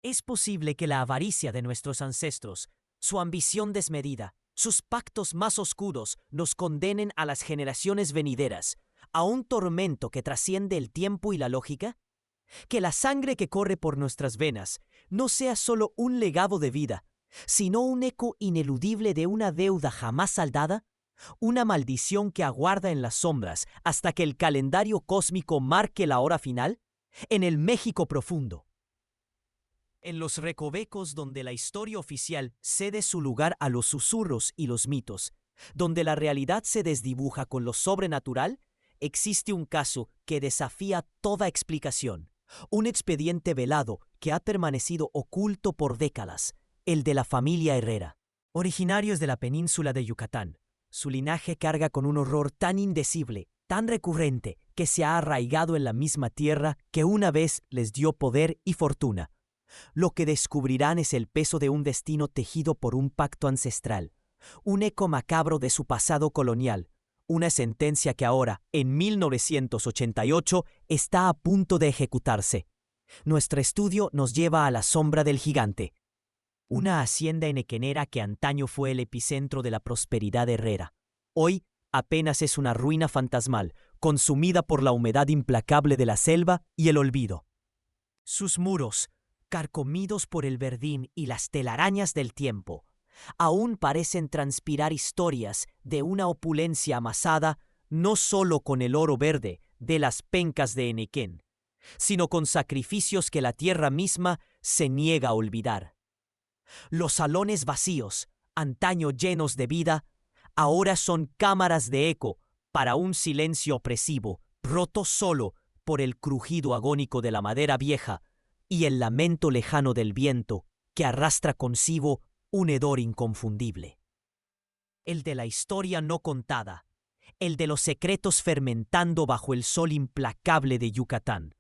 Es posible que la avaricia de nuestros ancestros, su ambición desmedida, sus pactos más oscuros nos condenen a las generaciones venideras a un tormento que trasciende el tiempo y la lógica. Que la sangre que corre por nuestras venas no sea solo un legado de vida, sino un eco ineludible de una deuda jamás saldada, una maldición que aguarda en las sombras hasta que el calendario cósmico marque la hora final, en el México profundo. En los recovecos donde la historia oficial cede su lugar a los susurros y los mitos, donde la realidad se desdibuja con lo sobrenatural, existe un caso que desafía toda explicación, un expediente velado que ha permanecido oculto por décadas, el de la familia Herrera. Originarios de la península de Yucatán, su linaje carga con un horror tan indecible, tan recurrente, que se ha arraigado en la misma tierra que una vez les dio poder y fortuna. Lo que descubrirán es el peso de un destino tejido por un pacto ancestral, un eco macabro de su pasado colonial, una sentencia que ahora, en 1988, está a punto de ejecutarse. Nuestro estudio nos lleva a la sombra del gigante, una hacienda enequenera que antaño fue el epicentro de la prosperidad herrera. Hoy apenas es una ruina fantasmal, consumida por la humedad implacable de la selva y el olvido. Sus muros, carcomidos por el verdín y las telarañas del tiempo, aún parecen transpirar historias de una opulencia amasada no solo con el oro verde de las pencas de Enequén, sino con sacrificios que la tierra misma se niega a olvidar. Los salones vacíos, antaño llenos de vida, ahora son cámaras de eco para un silencio opresivo, roto solo por el crujido agónico de la madera vieja y el lamento lejano del viento que arrastra consigo un hedor inconfundible. El de la historia no contada, el de los secretos fermentando bajo el sol implacable de Yucatán.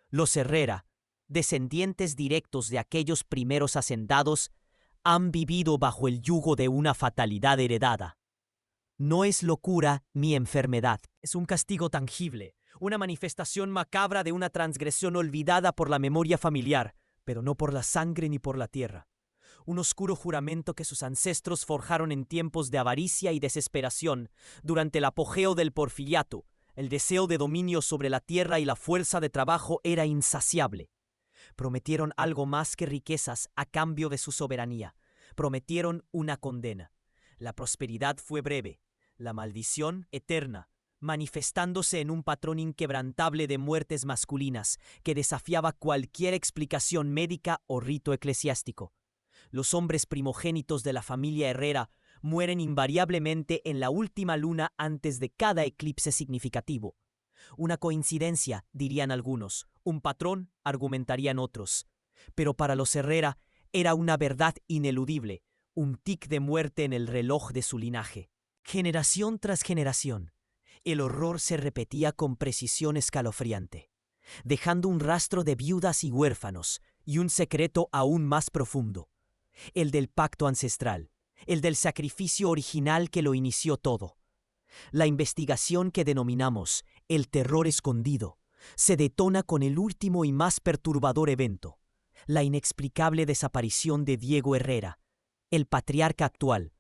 Los Herrera, descendientes directos de aquellos primeros hacendados, han vivido bajo el yugo de una fatalidad heredada. No es locura ni enfermedad, es un castigo tangible, una manifestación macabra de una transgresión olvidada por la memoria familiar, pero no por la sangre ni por la tierra. Un oscuro juramento que sus ancestros forjaron en tiempos de avaricia y desesperación, durante el apogeo del porfiriato. El deseo de dominio sobre la tierra y la fuerza de trabajo era insaciable. Prometieron algo más que riquezas a cambio de su soberanía. Prometieron una condena. La prosperidad fue breve, la maldición eterna, manifestándose en un patrón inquebrantable de muertes masculinas que desafiaba cualquier explicación médica o rito eclesiástico. Los hombres primogénitos de la familia Herrera mueren invariablemente en la última luna antes de cada eclipse significativo. Una coincidencia, dirían algunos, un patrón, argumentarían otros. Pero para los Herrera era una verdad ineludible, un tic de muerte en el reloj de su linaje. Generación tras generación, el horror se repetía con precisión escalofriante, dejando un rastro de viudas y huérfanos y un secreto aún más profundo, el del pacto ancestral, el del sacrificio original que lo inició todo. La investigación que denominamos el terror escondido se detona con el último y más perturbador evento, la inexplicable desaparición de Diego Herrera, el patriarca actual,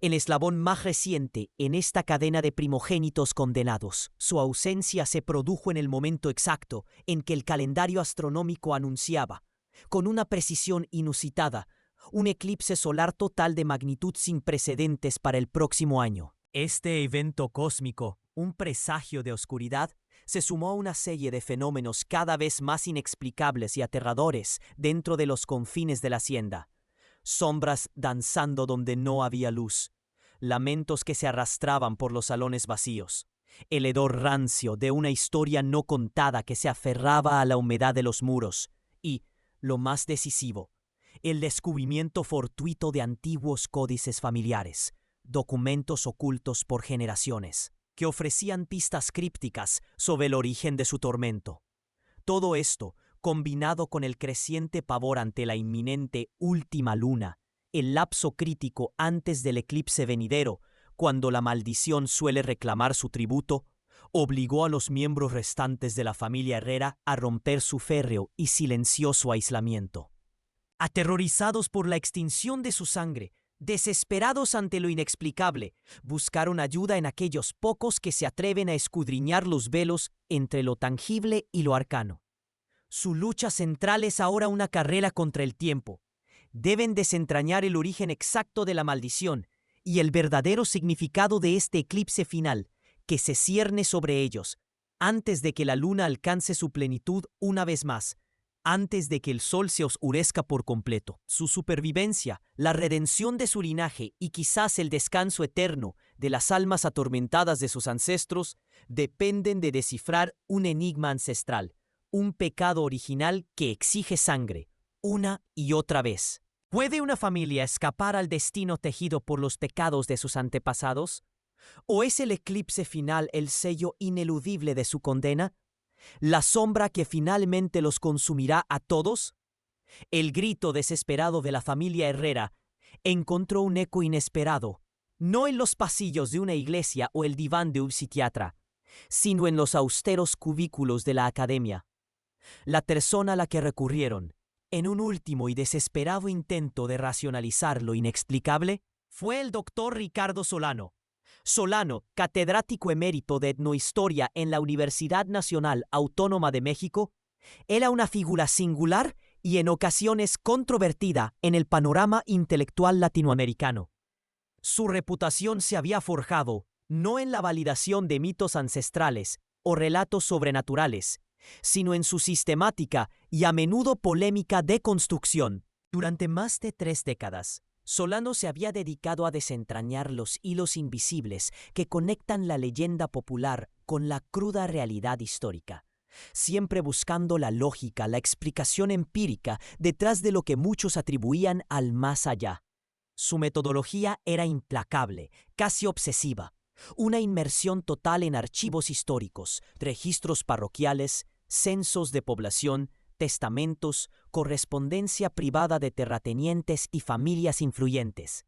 el eslabón más reciente en esta cadena de primogénitos condenados. Su ausencia se produjo en el momento exacto en que el calendario astronómico anunciaba, con una precisión inusitada, un eclipse solar total de magnitud sin precedentes para el próximo año. Este evento cósmico, un presagio de oscuridad, se sumó a una serie de fenómenos cada vez más inexplicables y aterradores dentro de los confines de la hacienda. Sombras danzando donde no había luz, lamentos que se arrastraban por los salones vacíos, el hedor rancio de una historia no contada que se aferraba a la humedad de los muros y, lo más decisivo, el descubrimiento fortuito de antiguos códices familiares, documentos ocultos por generaciones, que ofrecían pistas crípticas sobre el origen de su tormento. Todo esto, combinado con el creciente pavor ante la inminente última luna, el lapso crítico antes del eclipse venidero, cuando la maldición suele reclamar su tributo, obligó a los miembros restantes de la familia Herrera a romper su férreo y silencioso aislamiento. Aterrorizados por la extinción de su sangre, desesperados ante lo inexplicable, buscaron ayuda en aquellos pocos que se atreven a escudriñar los velos entre lo tangible y lo arcano. Su lucha central es ahora una carrera contra el tiempo. Deben desentrañar el origen exacto de la maldición y el verdadero significado de este eclipse final que se cierne sobre ellos, antes de que la luna alcance su plenitud una vez más, antes de que el sol se oscurezca por completo. Su supervivencia, la redención de su linaje y quizás el descanso eterno de las almas atormentadas de sus ancestros dependen de descifrar un enigma ancestral, un pecado original que exige sangre, una y otra vez. ¿Puede una familia escapar al destino tejido por los pecados de sus antepasados? ¿O es el eclipse final el sello ineludible de su condena? ¿La sombra que finalmente los consumirá a todos? El grito desesperado de la familia Herrera encontró un eco inesperado, no en los pasillos de una iglesia o el diván de un psiquiatra, sino en los austeros cubículos de la academia. La persona a la que recurrieron, en un último y desesperado intento de racionalizar lo inexplicable, fue el doctor Ricardo Solano. Solano, catedrático emérito de etnohistoria en la Universidad Nacional Autónoma de México, era una figura singular y en ocasiones controvertida en el panorama intelectual latinoamericano. Su reputación se había forjado no en la validación de mitos ancestrales o relatos sobrenaturales, sino en su sistemática y a menudo polémica deconstrucción. Durante más de 3 décadas, Solano se había dedicado a desentrañar los hilos invisibles que conectan la leyenda popular con la cruda realidad histórica, siempre buscando la lógica, la explicación empírica detrás de lo que muchos atribuían al más allá. Su metodología era implacable, casi obsesiva, una inmersión total en archivos históricos, registros parroquiales, censos de población, testamentos, correspondencia privada de terratenientes y familias influyentes,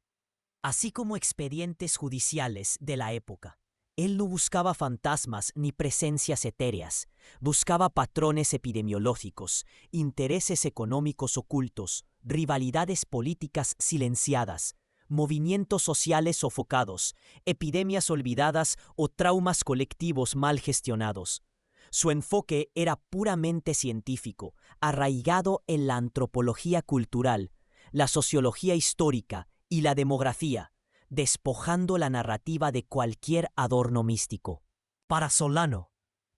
así como expedientes judiciales de la época. Él no buscaba fantasmas ni presencias etéreas, buscaba patrones epidemiológicos, intereses económicos ocultos, rivalidades políticas silenciadas, movimientos sociales sofocados, epidemias olvidadas o traumas colectivos mal gestionados. Su enfoque era puramente científico, arraigado en la antropología cultural, la sociología histórica y la demografía, despojando la narrativa de cualquier adorno místico. Para Solano,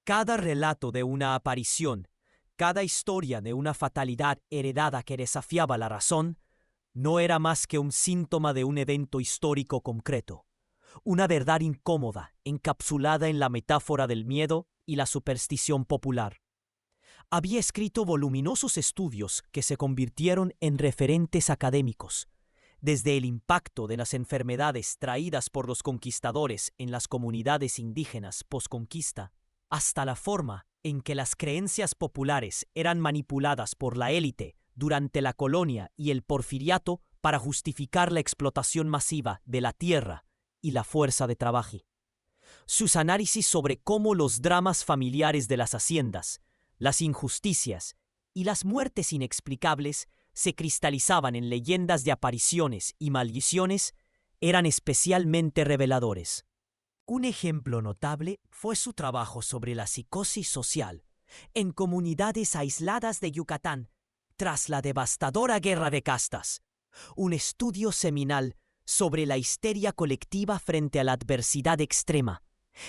cada relato de una aparición, cada historia de una fatalidad heredada que desafiaba la razón, no era más que un síntoma de un evento histórico concreto, una verdad incómoda encapsulada en la metáfora del miedo y la superstición popular. Había escrito voluminosos estudios que se convirtieron en referentes académicos, desde el impacto de las enfermedades traídas por los conquistadores en las comunidades indígenas posconquista, hasta la forma en que las creencias populares eran manipuladas por la élite durante la colonia y el porfiriato para justificar la explotación masiva de la tierra y la fuerza de trabajo. Sus análisis sobre cómo los dramas familiares de las haciendas, las injusticias y las muertes inexplicables se cristalizaban en leyendas de apariciones y maldiciones eran especialmente reveladores. Un ejemplo notable fue su trabajo sobre la psicosis social en comunidades aisladas de Yucatán tras la devastadora guerra de castas, un estudio seminal sobre la histeria colectiva frente a la adversidad extrema,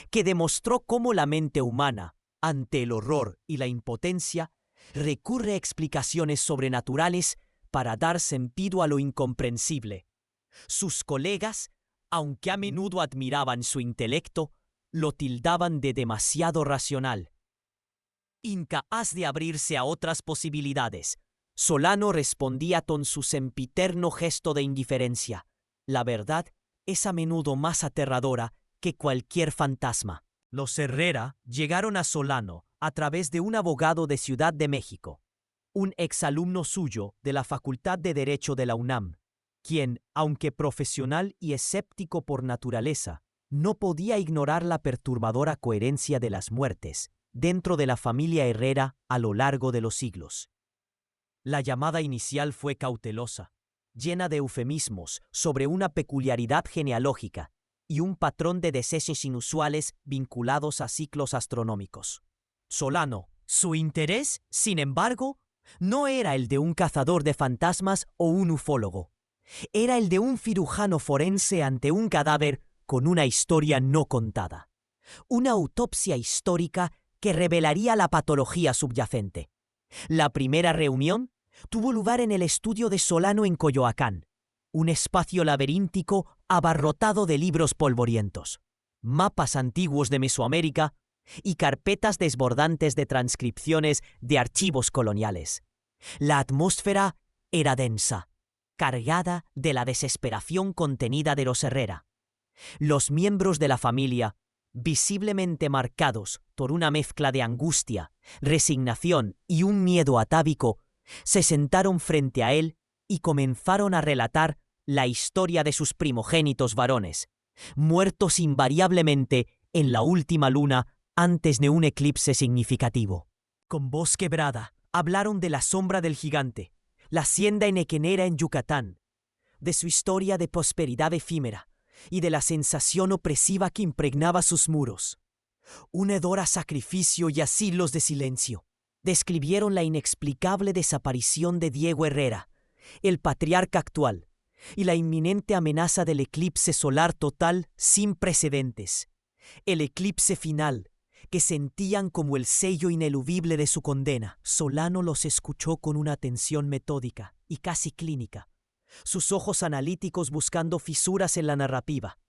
que demostró cómo la mente humana, ante el horror y la impotencia, recurre a explicaciones sobrenaturales para dar sentido a lo incomprensible. Sus colegas, aunque a menudo admiraban su intelecto, lo tildaban de demasiado racional. Incapaz de abrirse a otras posibilidades, Solano respondía con su sempiterno gesto de indiferencia. La verdad es a menudo más aterradora que cualquier fantasma. Los Herrera llegaron a Solano a través de un abogado de Ciudad de México, un exalumno suyo de la Facultad de Derecho de la UNAM, quien, aunque profesional y escéptico por naturaleza, no podía ignorar la perturbadora coherencia de las muertes dentro de la familia Herrera a lo largo de los siglos. La llamada inicial fue cautelosa, llena de eufemismos sobre una peculiaridad genealógica y un patrón de decesos inusuales vinculados a ciclos astronómicos. Solano, su interés, sin embargo, no era el de un cazador de fantasmas o un ufólogo. Era el de un cirujano forense ante un cadáver con una historia no contada. Una autopsia histórica que revelaría la patología subyacente. La primera reunión tuvo lugar en el estudio de Solano en Coyoacán, un espacio laberíntico abarrotado de libros polvorientos, mapas antiguos de Mesoamérica y carpetas desbordantes de transcripciones de archivos coloniales. La atmósfera era densa, cargada de la desesperación contenida de los Herrera. Los miembros de la familia, visiblemente marcados por una mezcla de angustia, resignación y un miedo atávico, se sentaron frente a él y comenzaron a relatar la historia de sus primogénitos varones, muertos invariablemente en la última luna antes de un eclipse significativo. Con voz quebrada, hablaron de la sombra del gigante, la hacienda enequenera en Yucatán, de su historia de prosperidad efímera y de la sensación opresiva que impregnaba sus muros. Un hedor a sacrificio y a siglos de silencio. Describieron la inexplicable desaparición de Diego Herrera, el patriarca actual, y la inminente amenaza del eclipse solar total sin precedentes. El eclipse final, que sentían como el sello ineludible de su condena. Solano los escuchó con una atención metódica y casi clínica, sus ojos analíticos buscando fisuras en la narrativa,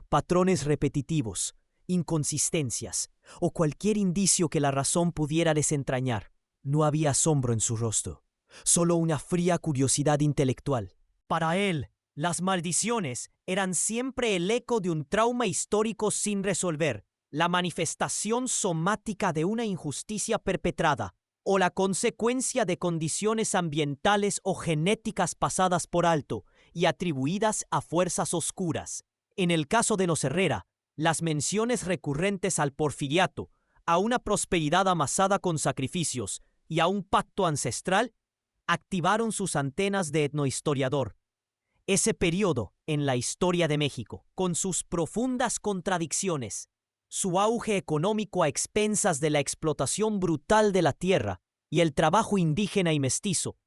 patrones repetitivos, inconsistencias o cualquier indicio que la razón pudiera desentrañar. No había asombro en su rostro, solo una fría curiosidad intelectual. Para él, las maldiciones eran siempre el eco de un trauma histórico sin resolver, la manifestación somática de una injusticia perpetrada o la consecuencia de condiciones ambientales o genéticas pasadas por alto y atribuidas a fuerzas oscuras. En el caso de los Herrera, las menciones recurrentes al porfiriato, a una prosperidad amasada con sacrificios y a un pacto ancestral, activaron sus antenas de etnohistoriador. Ese periodo en la historia de México, con sus profundas contradicciones, su auge económico a expensas de la explotación brutal de la tierra y el trabajo indígena y mestizo,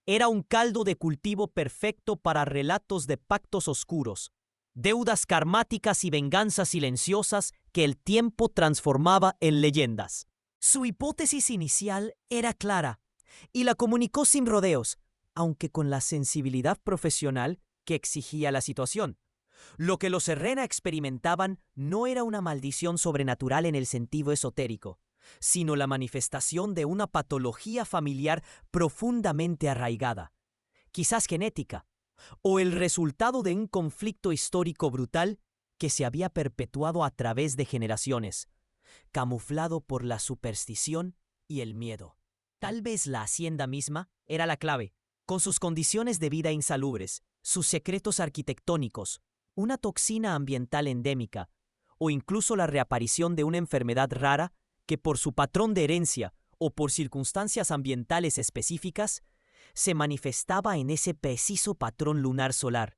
era un caldo de cultivo perfecto para relatos de pactos oscuros, deudas karmáticas y venganzas silenciosas que el tiempo transformaba en leyendas. Su hipótesis inicial era clara y la comunicó sin rodeos, aunque con la sensibilidad profesional que exigía la situación. Lo que los Herrera experimentaban no era una maldición sobrenatural en el sentido esotérico, sino la manifestación de una patología familiar profundamente arraigada, quizás genética, o el resultado de un conflicto histórico brutal que se había perpetuado a través de generaciones, camuflado por la superstición y el miedo. Tal vez la hacienda misma era la clave, con sus condiciones de vida insalubres, sus secretos arquitectónicos, una toxina ambiental endémica, o incluso la reaparición de una enfermedad rara que por su patrón de herencia o por circunstancias ambientales específicas, se manifestaba en ese preciso patrón lunar solar.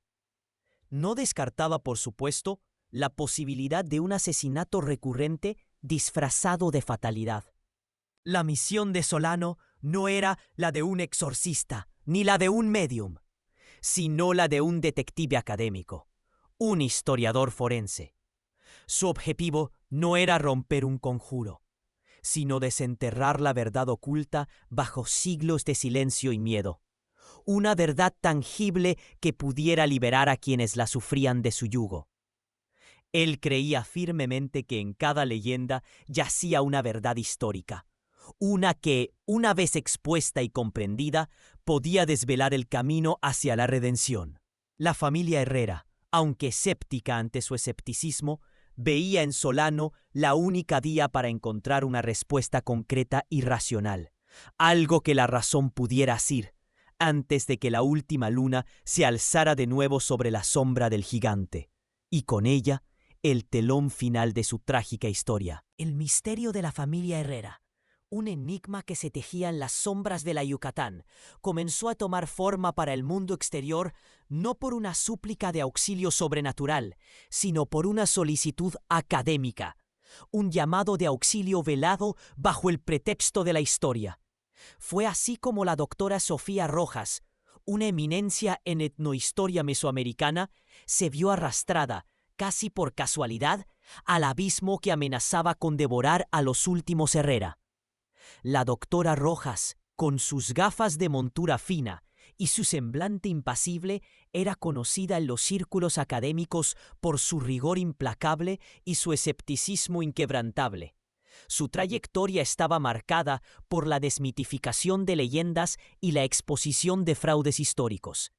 No descartaba, por supuesto, la posibilidad de un asesinato recurrente disfrazado de fatalidad. La misión de Solano no era la de un exorcista, ni la de un médium, sino la de un detective académico, un historiador forense. Su objetivo no era romper un conjuro, sino desenterrar la verdad oculta bajo siglos de silencio y miedo. Una verdad tangible que pudiera liberar a quienes la sufrían de su yugo. Él creía firmemente que en cada leyenda yacía una verdad histórica, una que, una vez expuesta y comprendida, podía desvelar el camino hacia la redención. La familia Herrera, aunque escéptica ante su escepticismo, veía en Solano la única vía para encontrar una respuesta concreta y racional, algo que la razón pudiera asir, antes de que la última luna se alzara de nuevo sobre la sombra del gigante, y con ella el telón final de su trágica historia. El misterio de la familia Herrera, Un enigma que se tejía en las sombras de la Yucatán comenzó a tomar forma para el mundo exterior no por una súplica de auxilio sobrenatural, sino por una solicitud académica, un llamado de auxilio velado bajo el pretexto de la historia. Fue así como la doctora Sofía Rojas, una eminencia en etnohistoria mesoamericana, se vio arrastrada, casi por casualidad, al abismo que amenazaba con devorar a los últimos Herrera. La doctora Rojas, con sus gafas de montura fina y su semblante impasible, era conocida en los círculos académicos por su rigor implacable y su escepticismo inquebrantable. Su trayectoria estaba marcada por la desmitificación de leyendas y la exposición de fraudes históricos.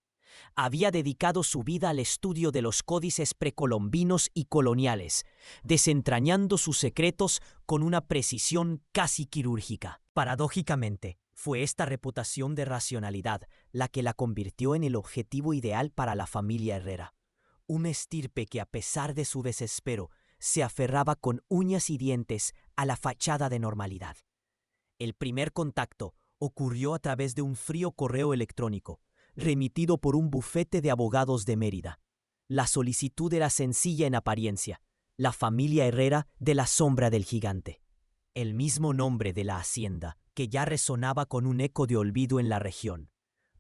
Había dedicado su vida al estudio de los códices precolombinos y coloniales, desentrañando sus secretos con una precisión casi quirúrgica. Paradójicamente, fue esta reputación de racionalidad la que la convirtió en el objetivo ideal para la familia Herrera. Una estirpe que, a pesar de su desespero, se aferraba con uñas y dientes a la fachada de normalidad. El primer contacto ocurrió a través de un frío correo electrónico, remitido por un bufete de abogados de Mérida. La solicitud era sencilla en apariencia: la familia Herrera de la sombra del gigante. El mismo nombre de la hacienda, que ya resonaba con un eco de olvido en la región.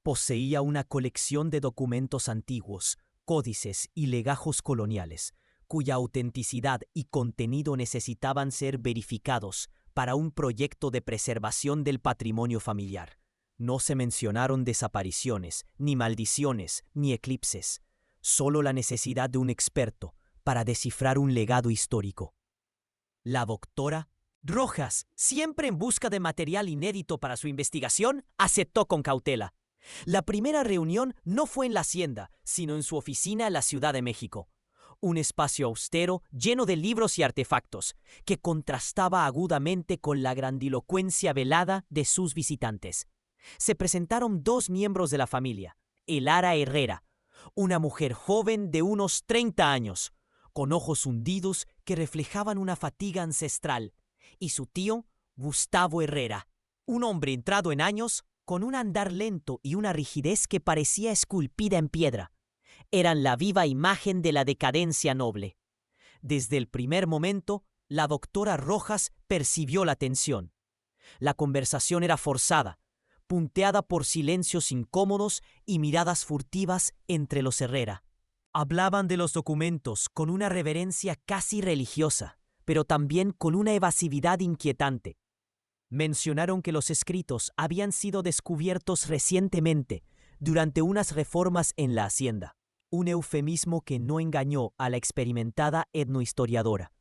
Poseía una colección de documentos antiguos, códices y legajos coloniales, cuya autenticidad y contenido necesitaban ser verificados para un proyecto de preservación del patrimonio familiar. No se mencionaron desapariciones, ni maldiciones, ni eclipses, solo la necesidad de un experto para descifrar un legado histórico. La doctora Rojas, siempre en busca de material inédito para su investigación, aceptó con cautela. La primera reunión no fue en la hacienda, sino en su oficina en la Ciudad de México. Un espacio austero, lleno de libros y artefactos, que contrastaba agudamente con la grandilocuencia velada de sus visitantes. Se presentaron dos miembros de la familia: Elara Herrera, una mujer joven de unos 30 años, con ojos hundidos que reflejaban una fatiga ancestral, y su tío, Gustavo Herrera, un hombre entrado en años, con un andar lento y una rigidez que parecía esculpida en piedra. Eran la viva imagen de la decadencia noble. Desde el primer momento, la doctora Rojas percibió la tensión. La conversación era forzada, punteada por silencios incómodos y miradas furtivas entre los Herrera. Hablaban de los documentos con una reverencia casi religiosa, pero también con una evasividad inquietante. Mencionaron que los escritos habían sido descubiertos recientemente durante unas reformas en la hacienda, un eufemismo que no engañó a la experimentada etnohistoriadora.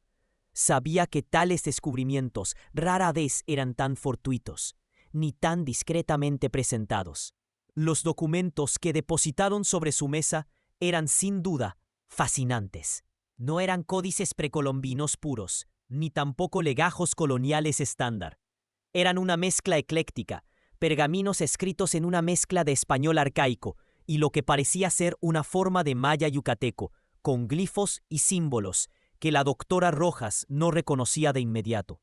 Sabía que tales descubrimientos rara vez eran tan fortuitos, ni tan discretamente presentados. Los documentos que depositaron sobre su mesa eran sin duda fascinantes. No eran códices precolombinos puros, ni tampoco legajos coloniales estándar. Eran una mezcla ecléctica, pergaminos escritos en una mezcla de español arcaico y lo que parecía ser una forma de maya yucateco, con glifos y símbolos que la doctora Rojas no reconocía de inmediato.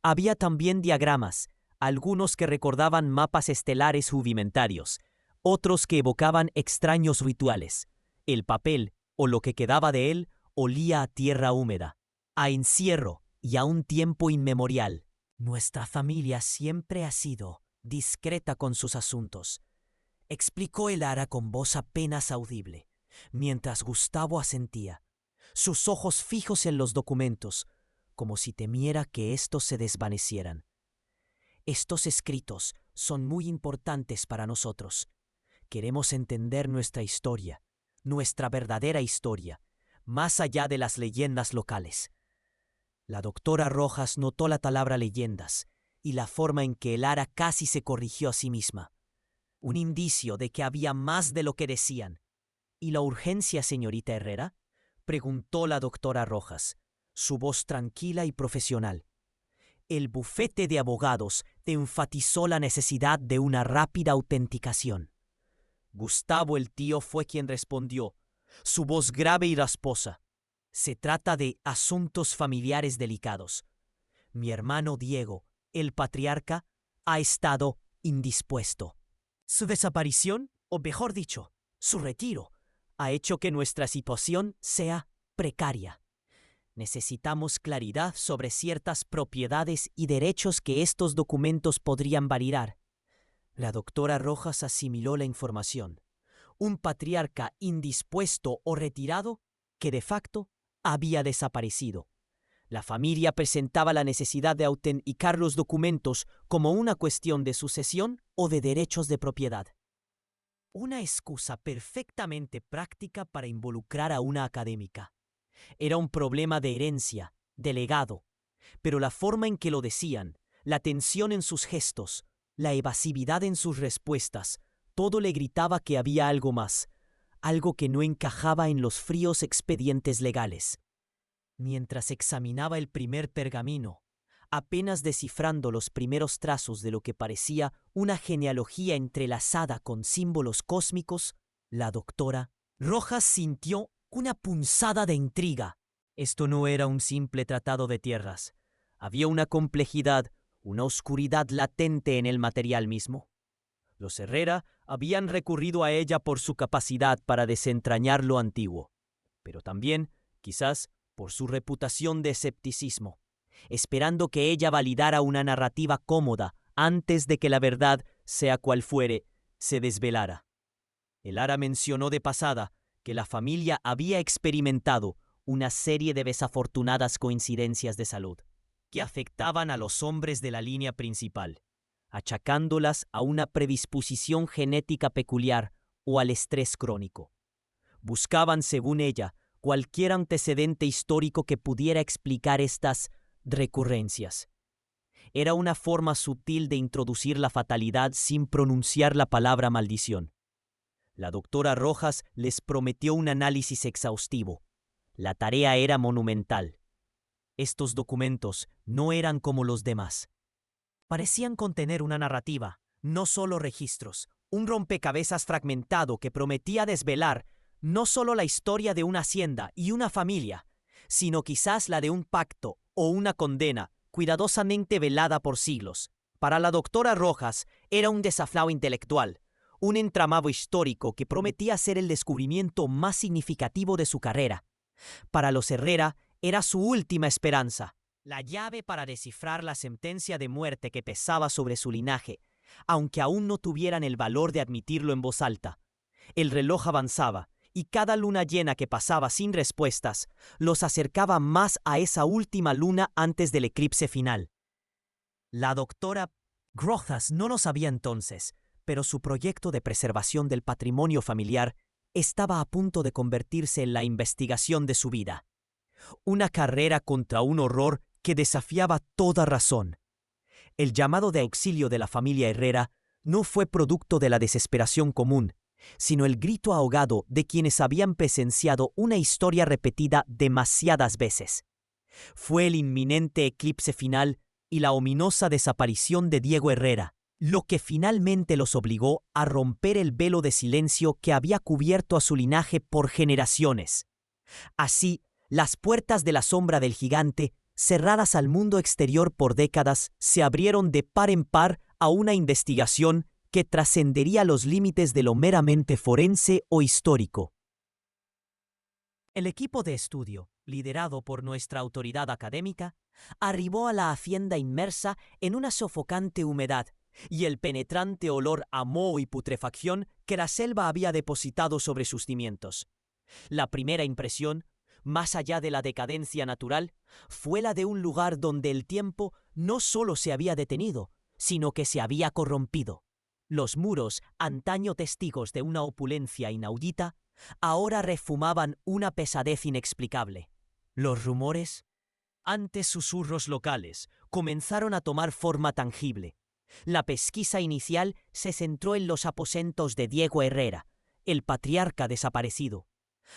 Había también diagramas, algunos que recordaban mapas estelares rudimentarios, otros que evocaban extraños rituales. El papel, o lo que quedaba de él, olía a tierra húmeda, a encierro y a un tiempo inmemorial. Nuestra familia siempre ha sido discreta con sus asuntos, explicó Elara con voz apenas audible, mientras Gustavo asentía, sus ojos fijos en los documentos, como si temiera que estos se desvanecieran. Estos escritos son muy importantes para nosotros. Queremos entender nuestra historia, nuestra verdadera historia, más allá de las leyendas locales. La doctora Rojas notó la palabra leyendas y la forma en que Elara casi se corrigió a sí misma. Un indicio de que había más de lo que decían. ¿Y la urgencia, señorita Herrera?, preguntó la doctora Rojas, su voz tranquila y profesional. El bufete de abogados enfatizó la necesidad de una rápida autenticación. Gustavo el tío fue quien respondió, su voz grave y rasposa. Se trata de asuntos familiares delicados. Mi hermano Diego El patriarca ha estado indispuesto. Su desaparición, o mejor dicho, su retiro, ha hecho que nuestra situación sea precaria. Necesitamos claridad sobre ciertas propiedades y derechos que estos documentos podrían validar. La doctora Rojas asimiló la información. Un patriarca indispuesto o retirado que de facto había desaparecido. La familia presentaba la necesidad de autenticar los documentos como una cuestión de sucesión o de derechos de propiedad. Una excusa perfectamente práctica para involucrar a una académica. Era un problema de herencia, de legado, pero la forma en que lo decían, la tensión en sus gestos, la evasividad en sus respuestas, todo le gritaba que había algo más, algo que no encajaba en los fríos expedientes legales. Mientras examinaba el primer pergamino, apenas descifrando los primeros trazos de lo que parecía una genealogía entrelazada con símbolos cósmicos, la doctora Rojas sintió una punzada de intriga. Esto no era un simple tratado de tierras. Había una complejidad, una oscuridad latente en el material mismo. Los Herrera habían recurrido a ella por su capacidad para desentrañar lo antiguo, pero también, quizás, por su reputación de escepticismo, esperando que ella validara una narrativa cómoda antes de que la verdad, sea cual fuere, se desvelara. El Ara mencionó de pasada que la familia había experimentado una serie de desafortunadas coincidencias de salud que afectaban a los hombres de la línea principal, achacándolas a una predisposición genética peculiar o al estrés crónico. Buscaban, según ella, cualquier antecedente histórico que pudiera explicar estas recurrencias. Era una forma sutil de introducir la fatalidad sin pronunciar la palabra maldición. La doctora Rojas les prometió un análisis exhaustivo. La tarea era monumental. Estos documentos no eran como los demás. Parecían contener una narrativa, no solo registros, un rompecabezas fragmentado que prometía desvelar no solo la historia de una hacienda y una familia, sino quizás la de un pacto o una condena cuidadosamente velada por siglos. Para la doctora Rojas era un desafío intelectual, un entramado histórico que prometía ser el descubrimiento más significativo de su carrera. Para los Herrera era su última esperanza, la llave para descifrar la sentencia de muerte que pesaba sobre su linaje, aunque aún no tuvieran el valor de admitirlo en voz alta. El reloj avanzaba, y cada luna llena que pasaba sin respuestas los acercaba más a esa última luna antes del eclipse final. La doctora Rojas no lo sabía entonces, pero su proyecto de preservación del patrimonio familiar estaba a punto de convertirse en la investigación de su vida. Una carrera contra un horror que desafiaba toda razón. El llamado de auxilio de la familia Herrera no fue producto de la desesperación común, sino el grito ahogado de quienes habían presenciado una historia repetida demasiadas veces. Fue el inminente eclipse final y la ominosa desaparición de Diego Herrera, lo que finalmente los obligó a romper el velo de silencio que había cubierto a su linaje por generaciones. Así, las puertas de la sombra del gigante, cerradas al mundo exterior por décadas, se abrieron de par en par a una investigación que trascendería los límites de lo meramente forense o histórico. El equipo de estudio, liderado por nuestra autoridad académica, arribó a la hacienda inmersa en una sofocante humedad y el penetrante olor a moho y putrefacción que la selva había depositado sobre sus cimientos. La primera impresión, más allá de la decadencia natural, fue la de un lugar donde el tiempo no solo se había detenido, sino que se había corrompido. Los muros, antaño testigos de una opulencia inaudita, ahora refumaban una pesadez inexplicable. Los rumores, antes susurros locales, comenzaron a tomar forma tangible. La pesquisa inicial se centró en los aposentos de Diego Herrera, el patriarca desaparecido.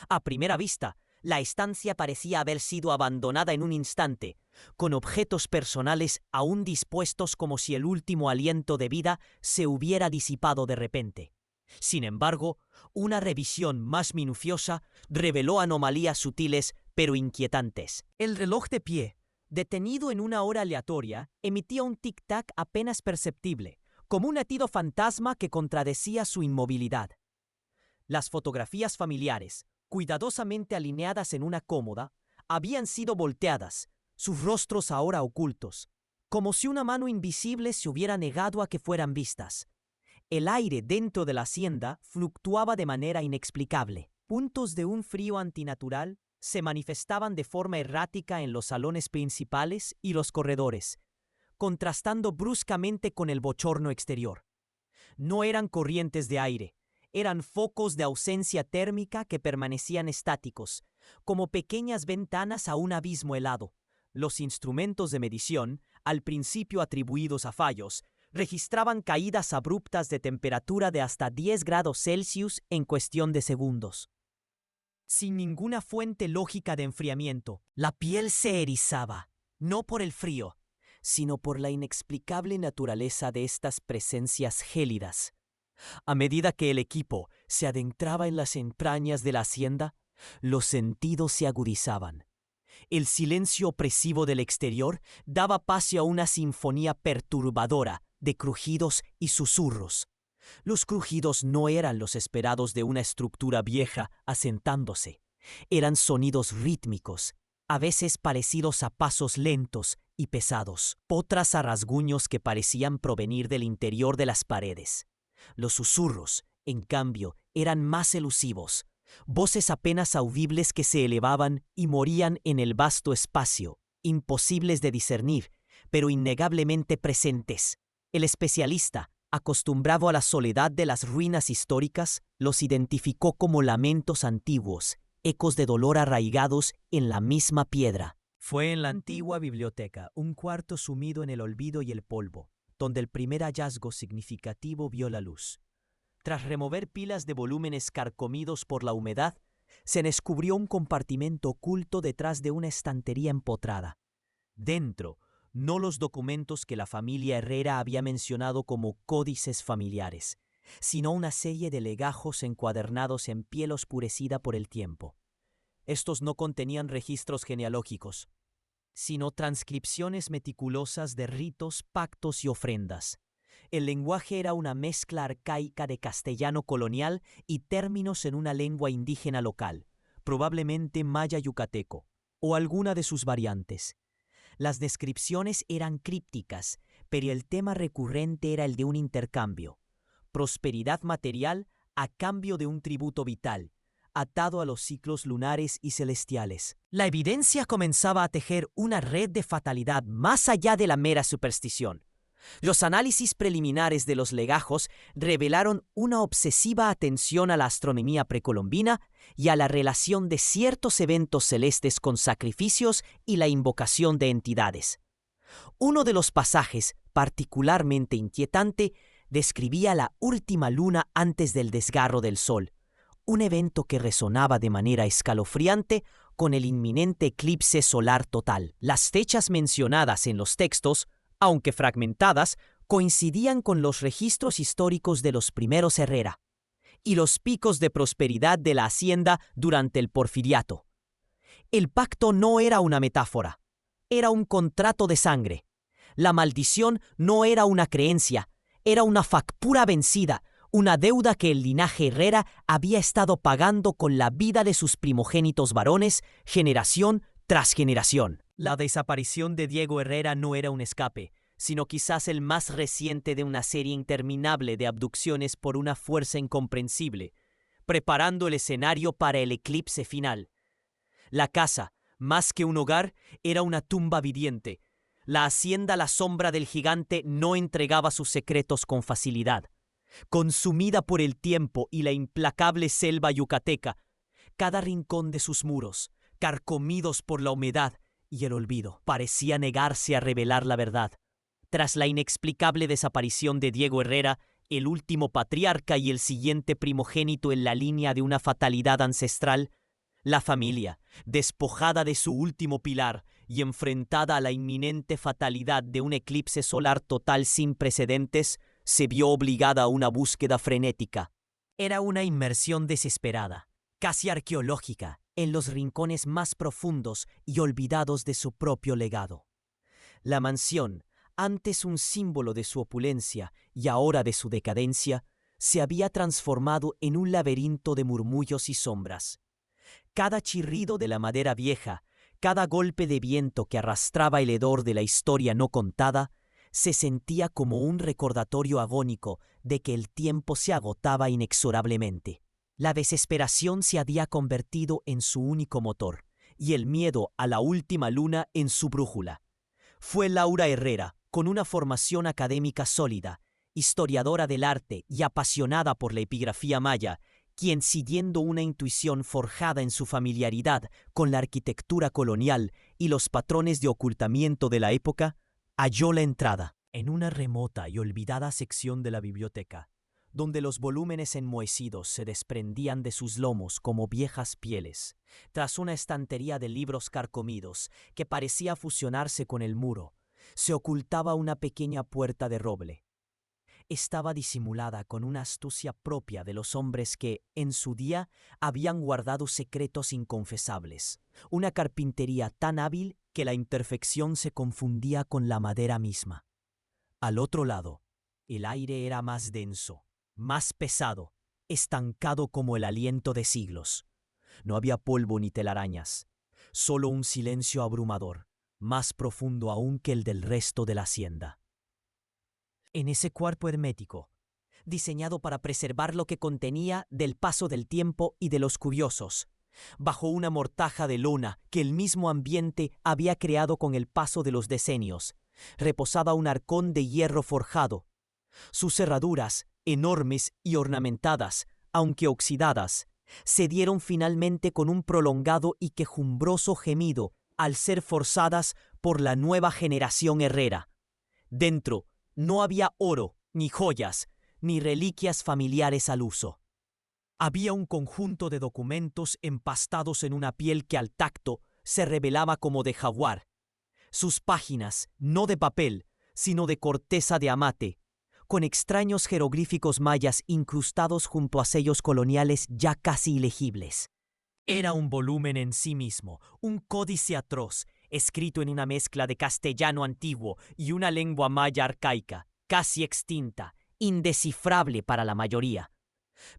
A primera vista, la estancia parecía haber sido abandonada en un instante, con objetos personales aún dispuestos como si el último aliento de vida se hubiera disipado de repente. Sin embargo, una revisión más minuciosa reveló anomalías sutiles pero inquietantes. El reloj de pie, detenido en una hora aleatoria, emitía un tic-tac apenas perceptible, como un latido fantasma que contradecía su inmovilidad. Las fotografías familiares, cuidadosamente alineadas en una cómoda, habían sido volteadas, sus rostros ahora ocultos, como si una mano invisible se hubiera negado a que fueran vistas. El aire dentro de la hacienda fluctuaba de manera inexplicable. Puntos de un frío antinatural se manifestaban de forma errática en los salones principales y los corredores, contrastando bruscamente con el bochorno exterior. No eran corrientes de aire, eran focos de ausencia térmica que permanecían estáticos, como pequeñas ventanas a un abismo helado. Los instrumentos de medición, al principio atribuidos a fallos, registraban caídas abruptas de temperatura de hasta 10 grados Celsius en cuestión de segundos. Sin ninguna fuente lógica de enfriamiento, la piel se erizaba, no por el frío, sino por la inexplicable naturaleza de estas presencias gélidas. A medida que el equipo se adentraba en las entrañas de la hacienda, los sentidos se agudizaban. El silencio opresivo del exterior daba paso a una sinfonía perturbadora de crujidos y susurros. Los crujidos no eran los esperados de una estructura vieja asentándose. Eran sonidos rítmicos, a veces parecidos a pasos lentos y pesados, otras a rasguños que parecían provenir del interior de las paredes. Los susurros, en cambio, eran más elusivos, voces apenas audibles que se elevaban y morían en el vasto espacio, imposibles de discernir, pero innegablemente presentes. El especialista, acostumbrado a la soledad de las ruinas históricas, los identificó como lamentos antiguos, ecos de dolor arraigados en la misma piedra. Fue en la antigua biblioteca, un cuarto sumido en el olvido y el polvo, donde el primer hallazgo significativo vio la luz. Tras remover pilas de volúmenes carcomidos por la humedad, se descubrió un compartimento oculto detrás de una estantería empotrada. Dentro, no los documentos que la familia Herrera había mencionado como códices familiares, sino una serie de legajos encuadernados en piel oscurecida por el tiempo. Estos no contenían registros genealógicos, sino transcripciones meticulosas de ritos, pactos y ofrendas. El lenguaje era una mezcla arcaica de castellano colonial y términos en una lengua indígena local, probablemente maya yucateco, o alguna de sus variantes. Las descripciones eran crípticas, pero el tema recurrente era el de un intercambio: prosperidad material a cambio de un tributo vital, atado a los ciclos lunares y celestiales. La evidencia comenzaba a tejer una red de fatalidad más allá de la mera superstición. Los análisis preliminares de los legajos revelaron una obsesiva atención a la astronomía precolombina y a la relación de ciertos eventos celestes con sacrificios y la invocación de entidades. Uno de los pasajes, particularmente inquietante, describía la última luna antes del desgarro del sol, un evento que resonaba de manera escalofriante con el inminente eclipse solar total. Las fechas mencionadas en los textos, aunque fragmentadas, coincidían con los registros históricos de los primeros Herrera y los picos de prosperidad de la hacienda durante el Porfiriato. El pacto no era una metáfora, era un contrato de sangre. La maldición no era una creencia, era una factura vencida, una deuda que el linaje Herrera había estado pagando con la vida de sus primogénitos varones, generación tras generación. La desaparición de Diego Herrera no era un escape, sino quizás el más reciente de una serie interminable de abducciones por una fuerza incomprensible, preparando el escenario para el eclipse final. La casa, más que un hogar, era una tumba viviente. La hacienda a la sombra del gigante no entregaba sus secretos con facilidad. Consumida por el tiempo y la implacable selva yucateca, cada rincón de sus muros, carcomidos por la humedad y el olvido, parecía negarse a revelar la verdad. Tras la inexplicable desaparición de Diego Herrera, el último patriarca y el siguiente primogénito en la línea de una fatalidad ancestral, la familia, despojada de su último pilar y enfrentada a la inminente fatalidad de un eclipse solar total sin precedentes, se vio obligada a una búsqueda frenética. Era una inmersión desesperada, casi arqueológica, en los rincones más profundos y olvidados de su propio legado. La mansión, antes un símbolo de su opulencia y ahora de su decadencia, se había transformado en un laberinto de murmullos y sombras. Cada chirrido de la madera vieja, cada golpe de viento que arrastraba el hedor de la historia no contada, se sentía como un recordatorio agónico de que el tiempo se agotaba inexorablemente. La desesperación se había convertido en su único motor, y el miedo a la última luna en su brújula. Fue Laura Herrera, con una formación académica sólida, historiadora del arte y apasionada por la epigrafía maya, quien, siguiendo una intuición forjada en su familiaridad con la arquitectura colonial y los patrones de ocultamiento de la época, halló la entrada en una remota y olvidada sección de la biblioteca, donde los volúmenes enmohecidos se desprendían de sus lomos como viejas pieles. Tras una estantería de libros carcomidos que parecía fusionarse con el muro, se ocultaba una pequeña puerta de roble. Estaba disimulada con una astucia propia de los hombres que, en su día, habían guardado secretos inconfesables, una carpintería tan hábil que la imperfección se confundía con la madera misma. Al otro lado, el aire era más denso, más pesado, estancado como el aliento de siglos. No había polvo ni telarañas, solo un silencio abrumador, más profundo aún que el del resto de la hacienda. En ese cuerpo hermético, diseñado para preservar lo que contenía del paso del tiempo y de los curiosos, bajo una mortaja de lona que el mismo ambiente había creado con el paso de los decenios, reposaba un arcón de hierro forjado. Sus cerraduras, enormes y ornamentadas, aunque oxidadas, cedieron finalmente con un prolongado y quejumbroso gemido al ser forzadas por la nueva generación herrera. Dentro no había oro, ni joyas, ni reliquias familiares al uso. Había un conjunto de documentos empastados en una piel que al tacto se revelaba como de jaguar. Sus páginas, no de papel, sino de corteza de amate, con extraños jeroglíficos mayas incrustados junto a sellos coloniales ya casi ilegibles. Era un volumen en sí mismo, un códice atroz, escrito en una mezcla de castellano antiguo y una lengua maya arcaica, casi extinta, indescifrable para la mayoría.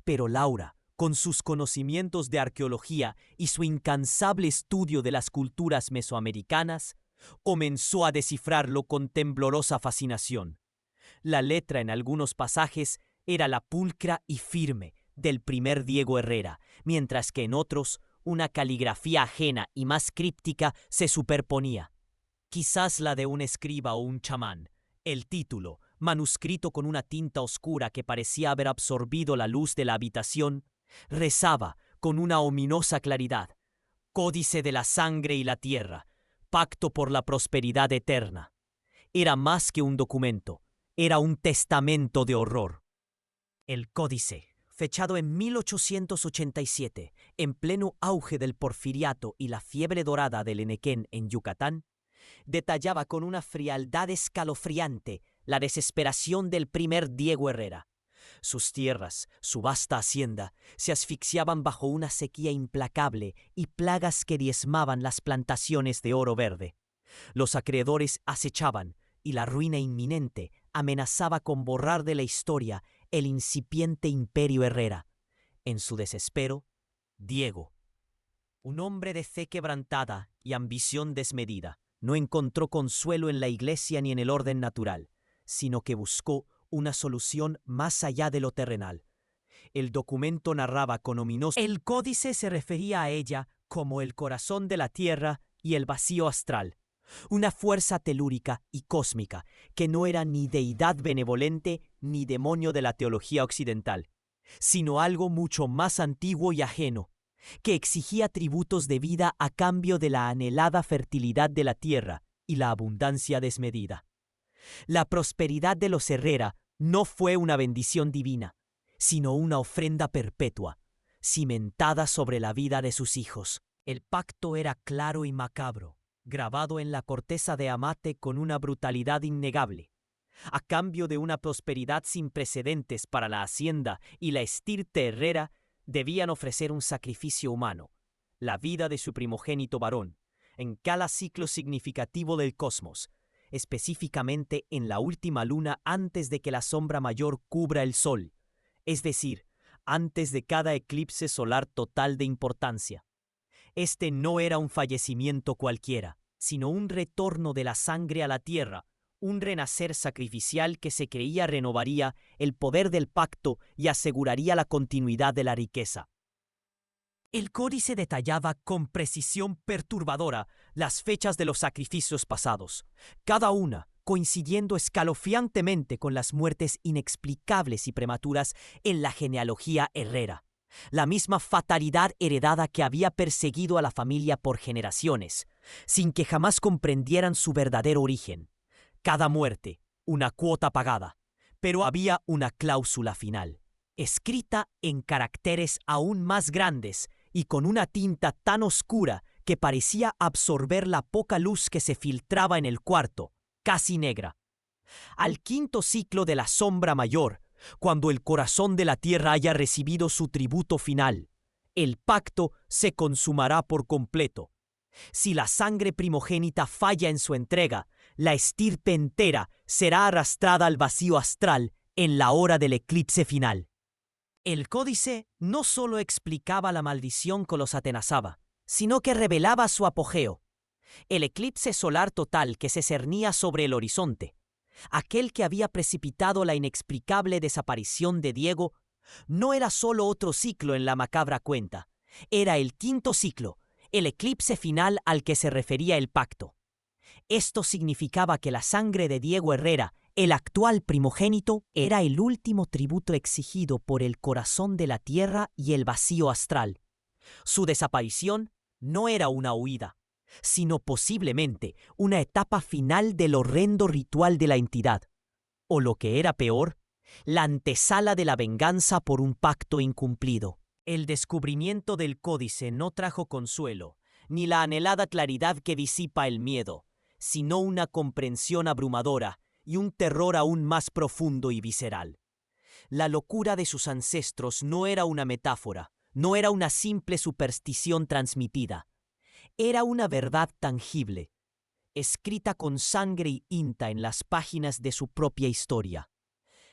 Pero Laura, con sus conocimientos de arqueología y su incansable estudio de las culturas mesoamericanas, comenzó a descifrarlo con temblorosa fascinación. La letra en algunos pasajes era la pulcra y firme del primer Diego Herrera, mientras que en otros una caligrafía ajena y más críptica se superponía. Quizás la de un escriba o un chamán. El título, manuscrito con una tinta oscura que parecía haber absorbido la luz de la habitación, rezaba con una ominosa claridad: Códice de la sangre y la tierra, pacto por la prosperidad eterna. Era más que un documento, era un testamento de horror. El códice, fechado en 1887, en pleno auge del porfiriato y la fiebre dorada del Enequén en Yucatán, detallaba con una frialdad escalofriante la desesperación del primer Diego Herrera. Sus tierras, su vasta hacienda, se asfixiaban bajo una sequía implacable y plagas que diezmaban las plantaciones de oro verde. Los acreedores acechaban y la ruina inminente amenazaba con borrar de la historia el incipiente imperio Herrera. En su desespero, Diego, un hombre de fe quebrantada y ambición desmedida, no encontró consuelo en la iglesia ni en el orden natural, sino que buscó una solución más allá de lo terrenal. El documento narraba con ominoso. El códice se refería a ella como el corazón de la tierra y el vacío astral, una fuerza telúrica y cósmica que no era ni deidad benevolente ni demonio de la teología occidental, sino algo mucho más antiguo y ajeno, que exigía tributos de vida a cambio de la anhelada fertilidad de la tierra y la abundancia desmedida. La prosperidad de los Herrera no fue una bendición divina, sino una ofrenda perpetua, cimentada sobre la vida de sus hijos. El pacto era claro y macabro, grabado en la corteza de amate con una brutalidad innegable. A cambio de una prosperidad sin precedentes para la hacienda y la estirpe Herrera, debían ofrecer un sacrificio humano, la vida de su primogénito varón, en cada ciclo significativo del cosmos, específicamente en la última luna antes de que la sombra mayor cubra el Sol, es decir, antes de cada eclipse solar total de importancia. Este no era un fallecimiento cualquiera, sino un retorno de la sangre a la tierra, un renacer sacrificial que se creía renovaría el poder del pacto y aseguraría la continuidad de la riqueza. El códice detallaba con precisión perturbadora las fechas de los sacrificios pasados, cada una coincidiendo escalofriantemente con las muertes inexplicables y prematuras en la genealogía herrera, la misma fatalidad heredada que había perseguido a la familia por generaciones, sin que jamás comprendieran su verdadero origen. Cada muerte, una cuota pagada, pero había una cláusula final, escrita en caracteres aún más grandes y con una tinta tan oscura que parecía absorber la poca luz que se filtraba en el cuarto, casi negra. Al quinto ciclo de la sombra mayor, cuando el corazón de la tierra haya recibido su tributo final, el pacto se consumará por completo. Si la sangre primogénita falla en su entrega, la estirpe entera será arrastrada al vacío astral en la hora del eclipse final. El códice no solo explicaba la maldición que los atenazaba, sino que revelaba su apogeo, el eclipse solar total que se cernía sobre el horizonte, aquel que había precipitado la inexplicable desaparición de Diego, no era solo otro ciclo en la macabra cuenta, era el quinto ciclo, el eclipse final al que se refería el pacto. Esto significaba que la sangre de Diego Herrera, el actual primogénito, era el último tributo exigido por el corazón de la tierra y el vacío astral. Su desaparición no era una huida, sino posiblemente una etapa final del horrendo ritual de la entidad, o lo que era peor, la antesala de la venganza por un pacto incumplido. El descubrimiento del códice no trajo consuelo, ni la anhelada claridad que disipa el miedo, sino una comprensión abrumadora y un terror aún más profundo y visceral. La locura de sus ancestros no era una metáfora, no era una simple superstición transmitida. Era una verdad tangible, escrita con sangre y tinta en las páginas de su propia historia.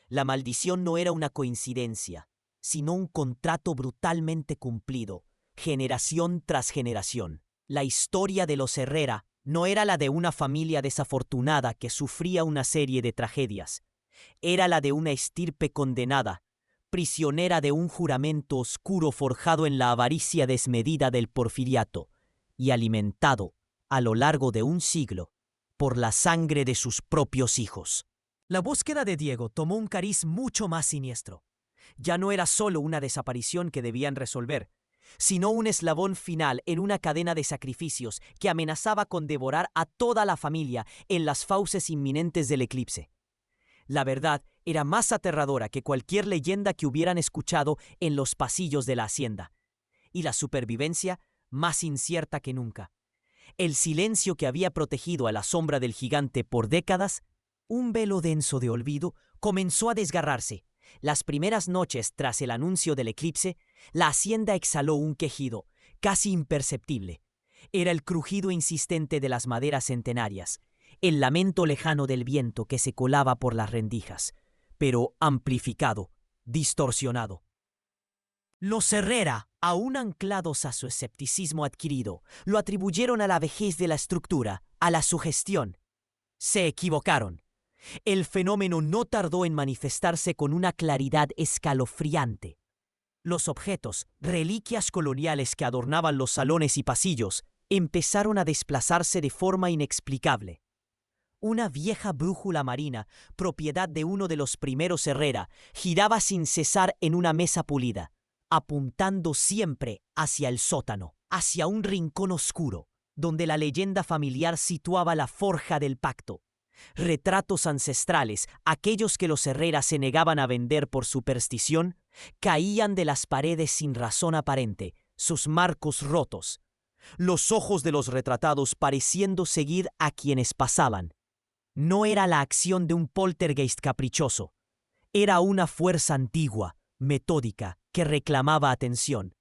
La maldición no era una coincidencia, sino un contrato brutalmente cumplido, generación tras generación. La historia de los Herrera no era la de una familia desafortunada que sufría una serie de tragedias. Era la de una estirpe condenada, prisionera de un juramento oscuro forjado en la avaricia desmedida del porfiriato y alimentado, a lo largo de un siglo, por la sangre de sus propios hijos. La búsqueda de Diego tomó un cariz mucho más siniestro. Ya no era solo una desaparición que debían resolver, sino un eslabón final en una cadena de sacrificios que amenazaba con devorar a toda la familia en las fauces inminentes del eclipse. La verdad era más aterradora que cualquier leyenda que hubieran escuchado en los pasillos de la hacienda, y la supervivencia más incierta que nunca. El silencio que había protegido a la sombra del gigante por décadas, un velo denso de olvido, comenzó a desgarrarse. Las primeras noches tras el anuncio del eclipse, la hacienda exhaló un quejido, casi imperceptible. Era el crujido insistente de las maderas centenarias, el lamento lejano del viento que se colaba por las rendijas, pero amplificado, distorsionado. Los Herrera, aún anclados a su escepticismo adquirido, lo atribuyeron a la vejez de la estructura, a la sugestión. Se equivocaron. El fenómeno no tardó en manifestarse con una claridad escalofriante. Los objetos, reliquias coloniales que adornaban los salones y pasillos, empezaron a desplazarse de forma inexplicable. Una vieja brújula marina, propiedad de uno de los primeros Herrera, giraba sin cesar en una mesa pulida, apuntando siempre hacia el sótano, hacia un rincón oscuro, donde la leyenda familiar situaba la forja del pacto. Retratos ancestrales, aquellos que los Herrera se negaban a vender por superstición, caían de las paredes sin razón aparente, sus marcos rotos, los ojos de los retratados pareciendo seguir a quienes pasaban. No era la acción de un poltergeist caprichoso, era una fuerza antigua, metódica, que reclamaba atención.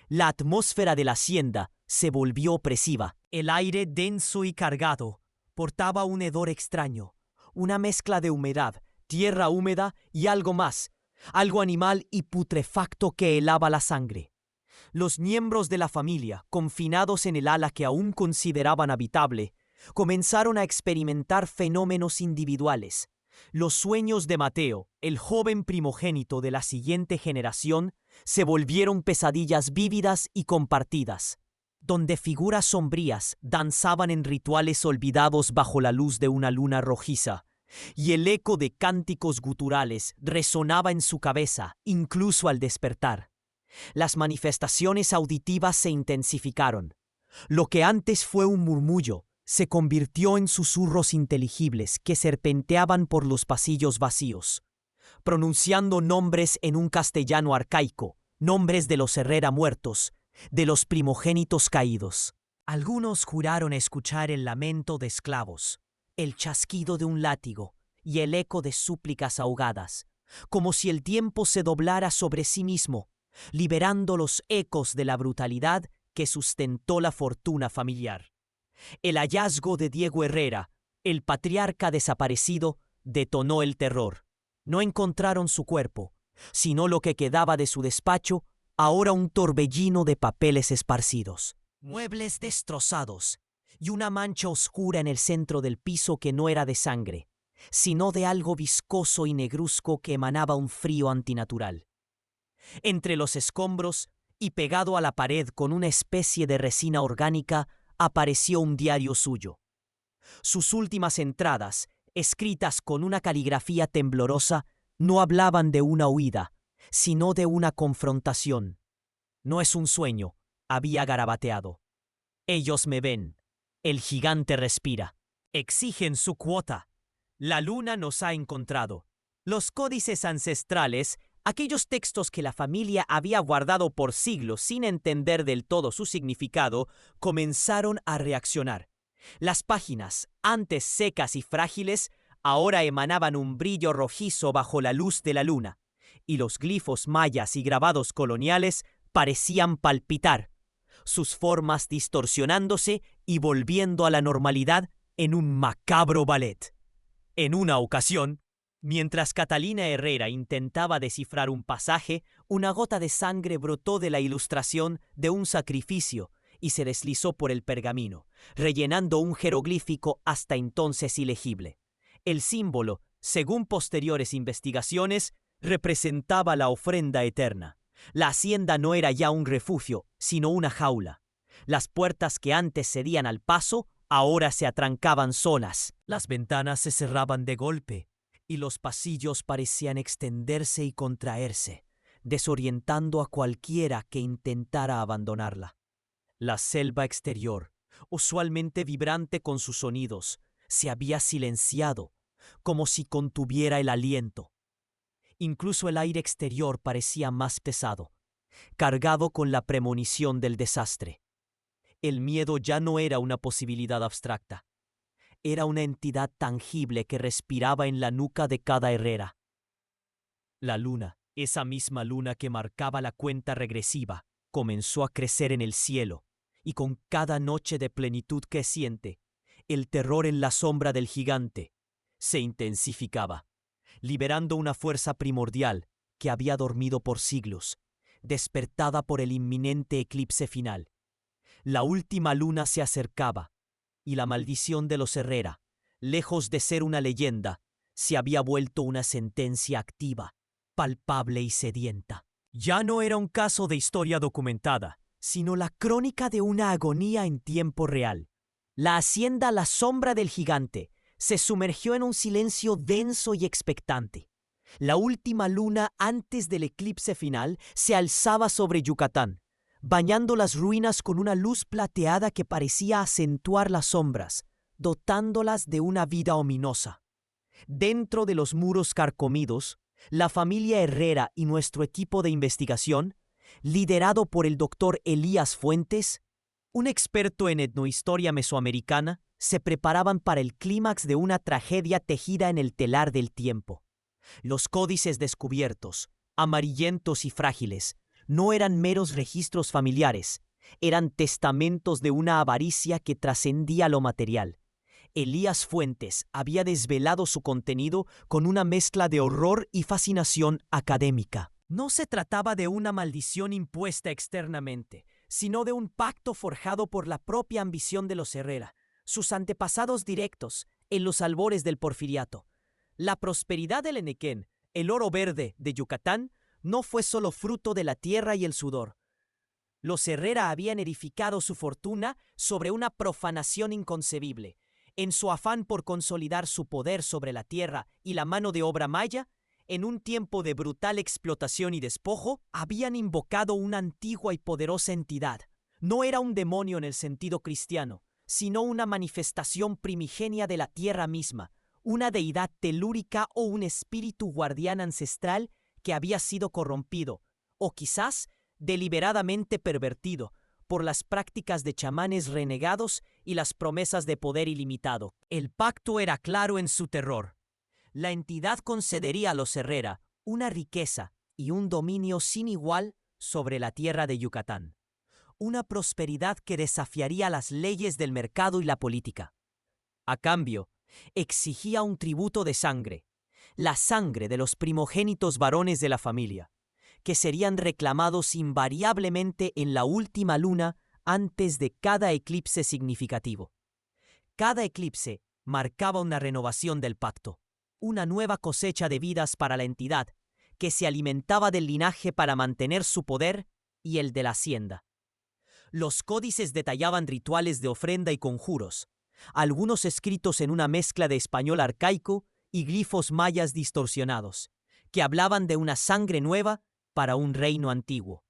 La atmósfera de la hacienda se volvió opresiva. El aire denso y cargado portaba un hedor extraño, una mezcla de humedad, tierra húmeda y algo más, algo animal y putrefacto que helaba la sangre. Los miembros de la familia, confinados en el ala que aún consideraban habitable, comenzaron a experimentar fenómenos individuales. Los sueños de Mateo, el joven primogénito de la siguiente generación, se volvieron pesadillas vívidas y compartidas, donde figuras sombrías danzaban en rituales olvidados bajo la luz de una luna rojiza, y el eco de cánticos guturales resonaba en su cabeza, incluso al despertar. Las manifestaciones auditivas se intensificaron. Lo que antes fue un murmullo se convirtió en susurros inteligibles que serpenteaban por los pasillos vacíos, pronunciando nombres en un castellano arcaico, nombres de los Herrera muertos, de los primogénitos caídos. Algunos juraron escuchar el lamento de esclavos, el chasquido de un látigo y el eco de súplicas ahogadas, como si el tiempo se doblara sobre sí mismo, liberando los ecos de la brutalidad que sustentó la fortuna familiar. El hallazgo de Diego Herrera, el patriarca desaparecido, detonó el terror. No encontraron su cuerpo, sino lo que quedaba de su despacho, ahora un torbellino de papeles esparcidos, muebles destrozados y una mancha oscura en el centro del piso que no era de sangre, sino de algo viscoso y negruzco que emanaba un frío antinatural. Entre los escombros y pegado a la pared con una especie de resina orgánica, apareció un diario suyo. Sus últimas entradas, escritas con una caligrafía temblorosa, no hablaban de una huida, sino de una confrontación. No es un sueño, había garabateado. Ellos me ven. El gigante respira. Exigen su cuota. La luna nos ha encontrado. Los códices ancestrales, aquellos textos que la familia había guardado por siglos sin entender del todo su significado, comenzaron a reaccionar. Las páginas, antes secas y frágiles, ahora emanaban un brillo rojizo bajo la luz de la luna, y los glifos mayas y grabados coloniales parecían palpitar, sus formas distorsionándose y volviendo a la normalidad en un macabro ballet. En una ocasión, mientras Catalina Herrera intentaba descifrar un pasaje, una gota de sangre brotó de la ilustración de un sacrificio y se deslizó por el pergamino, rellenando un jeroglífico hasta entonces ilegible. El símbolo, según posteriores investigaciones, representaba la ofrenda eterna. La hacienda no era ya un refugio, sino una jaula. Las puertas que antes cedían al paso, ahora se atrancaban solas. Las ventanas se cerraban de golpe, y los pasillos parecían extenderse y contraerse, desorientando a cualquiera que intentara abandonarla. La selva exterior, usualmente vibrante con sus sonidos, se había silenciado, como si contuviera el aliento. Incluso el aire exterior parecía más pesado, cargado con la premonición del desastre. El miedo ya no era una posibilidad abstracta. Era una entidad tangible que respiraba en la nuca de cada herrera. La luna, esa misma luna que marcaba la cuenta regresiva, comenzó a crecer en el cielo, y con cada noche de plenitud que siente, el terror en la sombra del gigante se intensificaba, liberando una fuerza primordial que había dormido por siglos, despertada por el inminente eclipse final. La última luna se acercaba, y la maldición de los Herrera, lejos de ser una leyenda, se había vuelto una sentencia activa, palpable y sedienta. Ya no era un caso de historia documentada, sino la crónica de una agonía en tiempo real. La hacienda La Sombra del Gigante se sumergió en un silencio denso y expectante. La última luna antes del eclipse final se alzaba sobre Yucatán, bañando las ruinas con una luz plateada que parecía acentuar las sombras, dotándolas de una vida ominosa. Dentro de los muros carcomidos, la familia Herrera y nuestro equipo de investigación, liderado por el doctor Elías Fuentes, un experto en etnohistoria mesoamericana, se preparaban para el clímax de una tragedia tejida en el telar del tiempo. Los códices descubiertos, amarillentos y frágiles, no eran meros registros familiares, eran testamentos de una avaricia que trascendía lo material. Elías Fuentes había desvelado su contenido con una mezcla de horror y fascinación académica. No se trataba de una maldición impuesta externamente, sino de un pacto forjado por la propia ambición de los Herrera, sus antepasados directos en los albores del porfiriato. La prosperidad del Enequén, el oro verde de Yucatán, no fue solo fruto de la tierra y el sudor. Los Herrera habían edificado su fortuna sobre una profanación inconcebible. En su afán por consolidar su poder sobre la tierra y la mano de obra maya, en un tiempo de brutal explotación y despojo, habían invocado una antigua y poderosa entidad. No era un demonio en el sentido cristiano, sino una manifestación primigenia de la tierra misma, una deidad telúrica o un espíritu guardián ancestral que había sido corrompido, o quizás deliberadamente pervertido, por las prácticas de chamanes renegados y las promesas de poder ilimitado. El pacto era claro en su terror. La entidad concedería a los Herrera una riqueza y un dominio sin igual sobre la tierra de Yucatán. Una prosperidad que desafiaría las leyes del mercado y la política. A cambio, exigía un tributo de sangre, la sangre de los primogénitos varones de la familia, que serían reclamados invariablemente en la última luna antes de cada eclipse significativo. Cada eclipse marcaba una renovación del pacto, una nueva cosecha de vidas para la entidad, que se alimentaba del linaje para mantener su poder y el de la hacienda. Los códices detallaban rituales de ofrenda y conjuros, algunos escritos en una mezcla de español arcaico y glifos mayas distorsionados, que hablaban de una sangre nueva para un reino antiguo.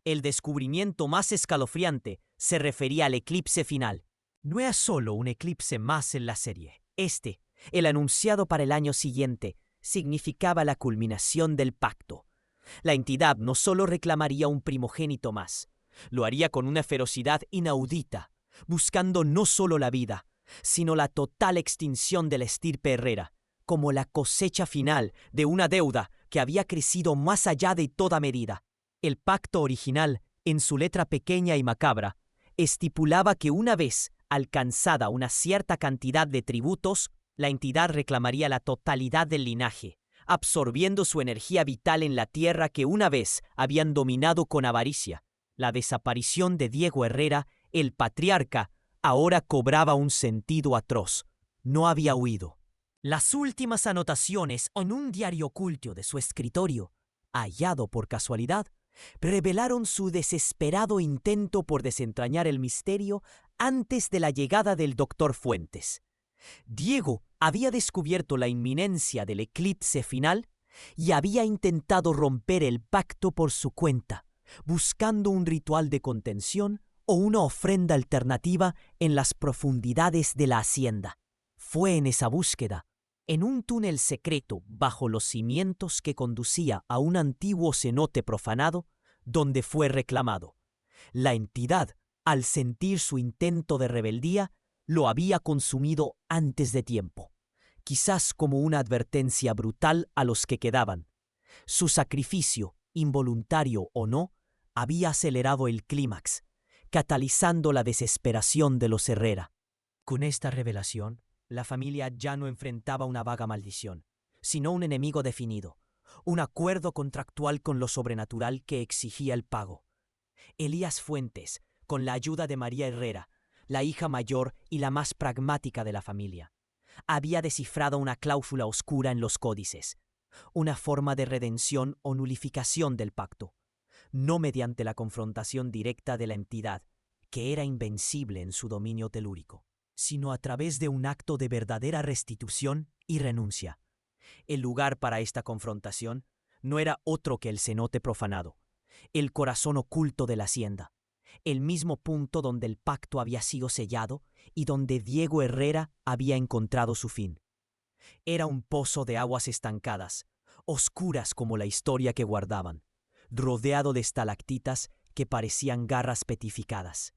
El descubrimiento más escalofriante se refería al eclipse final. No era solo un eclipse más en la serie. El anunciado para el año siguiente, significaba la culminación del pacto. La entidad no solo reclamaría un primogénito más, lo haría con una ferocidad inaudita, buscando no solo la vida, sino la total extinción de la estirpe Herrera, como la cosecha final de una deuda que había crecido más allá de toda medida. El pacto original, en su letra pequeña y macabra, estipulaba que una vez alcanzada una cierta cantidad de tributos, la entidad reclamaría la totalidad del linaje, absorbiendo su energía vital en la tierra que una vez habían dominado con avaricia. La desaparición de Diego Herrera, el patriarca, ahora cobraba un sentido atroz. No había huido. Las últimas anotaciones en un diario oculto de su escritorio, hallado por casualidad, revelaron su desesperado intento por desentrañar el misterio antes de la llegada del doctor Fuentes. Diego había descubierto la inminencia del eclipse final y había intentado romper el pacto por su cuenta, buscando un ritual de contención o una ofrenda alternativa en las profundidades de la hacienda. Fue en esa búsqueda, en un túnel secreto bajo los cimientos que conducía a un antiguo cenote profanado, donde fue reclamado. La entidad, al sentir su intento de rebeldía, lo había consumido antes de tiempo, quizás como una advertencia brutal a los que quedaban. Su sacrificio, involuntario o no, había acelerado el clímax, catalizando la desesperación de los Herrera. Con esta revelación, la familia ya no enfrentaba una vaga maldición, sino un enemigo definido, un acuerdo contractual con lo sobrenatural que exigía el pago. Elías Fuentes, con la ayuda de María Herrera, la hija mayor y la más pragmática de la familia, había descifrado una cláusula oscura en los códices, una forma de redención o nulificación del pacto, no mediante la confrontación directa de la entidad, que era invencible en su dominio telúrico, sino a través de un acto de verdadera restitución y renuncia. El lugar para esta confrontación no era otro que el cenote profanado, el corazón oculto de la hacienda, el mismo punto donde el pacto había sido sellado y donde Diego Herrera había encontrado su fin. Era un pozo de aguas estancadas, oscuras como la historia que guardaban, rodeado de estalactitas que parecían garras petrificadas.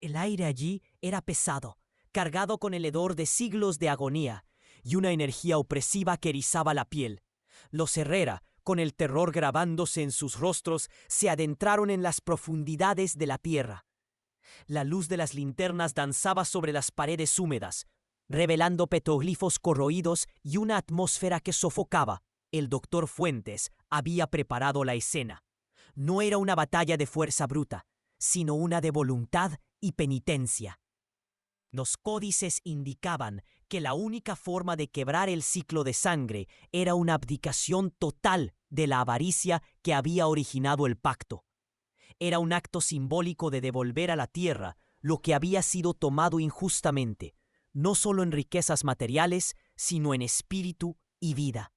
El aire allí era pesado, cargado con el hedor de siglos de agonía y una energía opresiva que erizaba la piel. Los Herrera, con el terror grabándose en sus rostros, se adentraron en las profundidades de la tierra. La luz de las linternas danzaba sobre las paredes húmedas, revelando petroglifos corroídos y una atmósfera que sofocaba. El doctor Fuentes había preparado la escena. No era una batalla de fuerza bruta, sino una de voluntad y penitencia. Los códices indicaban que la única forma de quebrar el ciclo de sangre era una abdicación total de la avaricia que había originado el pacto. Era un acto simbólico de devolver a la tierra lo que había sido tomado injustamente, no solo en riquezas materiales, sino en espíritu y vida.